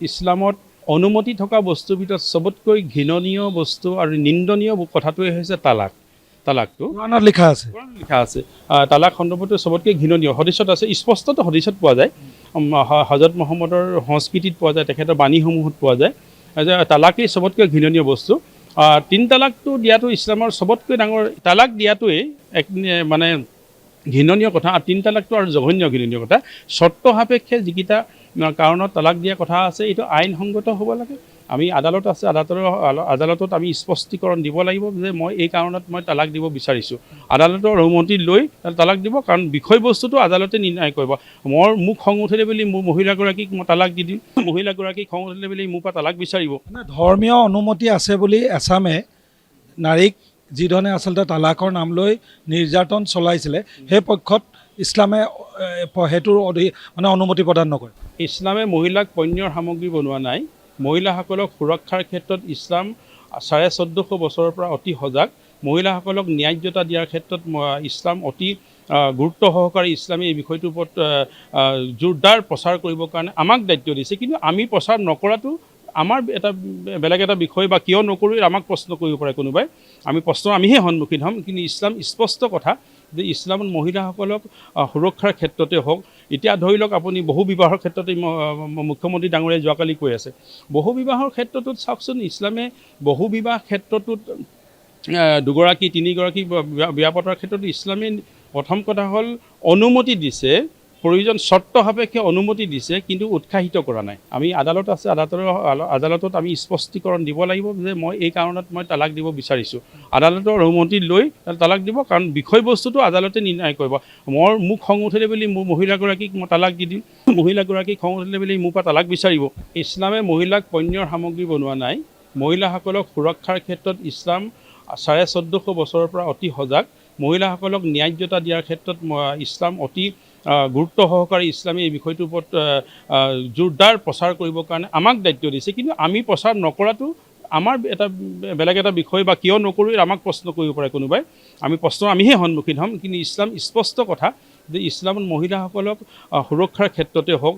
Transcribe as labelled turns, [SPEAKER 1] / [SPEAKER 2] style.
[SPEAKER 1] ইছলামত অনুমতি থকা বস্তুৰ ভিতৰত চবতকৈ ঘৃণনীয় বস্তু আৰু নিন্দনীয় কথাটোৱে হৈছে তালাক। তালাকটো
[SPEAKER 2] কোৰাণত লিখা আছে।
[SPEAKER 1] কোৰাণত লিখা আছে। তালাক সন্দৰ্ভটো চবতকৈ ঘৃণনীয় হদিছত আছে, স্পষ্টত হদিছত পোৱা যায়, হজৰত মহম্মদৰ সংস্কৃতিত পোৱা যায়, তেখেতৰ বাণীসমূহত পোৱা যায় যে তালাকেই চবতকৈ ঘৃণনীয় বস্তু। তিন তালাকটো দিয়াটো ইছলামৰ চবতকৈ ডাঙৰ, তালাক দিয়াটোৱেই এক মানে ঘৃণনীয় কথা, আৰু তিন তালাকটো আৰু জঘন্য ঘৃণনীয় কথা। চৰ্ত সাপেক্ষে যিকেইটা কাৰণত তালাক দিয়া কথা আছে এইটো আইনসংগত হ'ব লাগে। আমি আদালত আছে, আদালতত আমি স্পষ্টীকৰণ দিব লাগিব যে মই এই কাৰণত মই তালাক দিব বিচাৰিছোঁ। আদালতৰ অনুমতি লৈ তালাক দিব, কাৰণ বিষয়বস্তুটো আদালতে নিৰ্ণয় কৰিব। মোক খং উঠিলে বুলি মোৰ মহিলাগৰাকীক মই তালাক দি দিম, মহিলাগৰাকীক খং উঠিলে বুলি মোৰ পৰা তালাক বিচাৰিব।
[SPEAKER 2] মানে ধৰ্মীয় অনুমতি আছে বুলি এছামে নাৰীক যিধৰণে আচলতে তালাকৰ নাম লৈ নিৰ্যাতন চলাইছিলে, সেই পক্ষত ইছলামে সেইটোৰ মানে অনুমতি প্ৰদান নকৰে।
[SPEAKER 1] ইছলামে মহিলাক পণ্যৰ সামগ্ৰী বনোৱা নাই। মহিলাসকলক সুৰক্ষাৰ ক্ষেত্ৰত ইছলাম 1450 বছৰৰ পৰা অতি সজাগ। মহিলাসকলক ন্যায্যতা দিয়াৰ ক্ষেত্ৰত ইছলাম অতি গুৰুত্ব সহকাৰে ইছলামে এই বিষয়টোৰ ওপৰত জোৰদাৰ প্ৰচাৰ কৰিবৰ কাৰণে আমাক দায়িত্ব দিছে। কিন্তু আমি প্ৰচাৰ নকৰাটো আমাৰ এটা বেলেগ এটা বিষয়, বা কিয় নকৰোঁ আমাক প্ৰশ্ন কৰিব পাৰে কোনোবাই। আমিহে সন্মুখীন হ'ম। কিন্তু ইছলাম স্পষ্ট কথা যে ইছলামত মহিলাসকলক সুৰক্ষাৰ ক্ষেত্ৰতে হওক, এতিয়া ধৰি লওক আপুনি বহু বিবাহৰ ক্ষেত্ৰতে মুখ্যমন্ত্ৰী ডাঙৰীয়াই যোৱাকালি কৈ আছে, বহু বিবাহৰ ক্ষেত্ৰটোত চাওকচোন, ইছলামে বহু বিবাহ ক্ষেত্ৰটোত দুগৰাকী তিনিগৰাকী বিয়া পতাৰ ক্ষেত্ৰত ইছলামে প্ৰথম কথা হ'ল অনুমতি দিছে, প্ৰয়োজন চৰ্ত সাপেক্ষে অনুমতি দিছে, কিন্তু উৎসাহিত কৰা নাই। আমি আদালত আছে, আদালতত আমি স্পষ্টীকৰণ দিব লাগিব যে মই এই কাৰণত মই তালাক দিব বিচাৰিছোঁ। আদালতৰ অনুমতি লৈ তালাক দিব, কাৰণ বিষয়বস্তুটো আদালতে নিৰ্ণয় কৰিব। মোক খং উঠিলে বুলি মোৰ মহিলাগৰাকীক মই তালাক দি দিম, মহিলাগৰাকীক খং উঠিলে বুলি মোৰ পৰা তালাক বিচাৰিব। ইছলামে মহিলাক পণ্যৰ সামগ্ৰী বনোৱা নাই। মহিলাসকলক সুৰক্ষাৰ ক্ষেত্ৰত ইছলাম 1450 বছৰৰ পৰা অতি সজাগ। মহিলাসকলক ন্যায্যতা দিয়াৰ ক্ষেত্ৰত ইছলাম অতি গুৰুত্ব সহকাৰে ইছলামে এই বিষয়টোৰ ওপৰত জোৰদাৰ প্ৰচাৰ কৰিবৰ কাৰণে আমাক দায়িত্ব দিছে। কিন্তু আমি প্ৰচাৰ নকৰাটো আমাৰ এটা বেলেগ এটা বিষয়, বা কিয় নকৰোঁ আমাক প্ৰশ্ন কৰিব পাৰে কোনোবাই। আমিহে সন্মুখীন হ'ম। কিন্তু ইছলাম স্পষ্ট কথা যে ইছলামত মহিলাসকলক সুৰক্ষাৰ ক্ষেত্ৰতে হওক,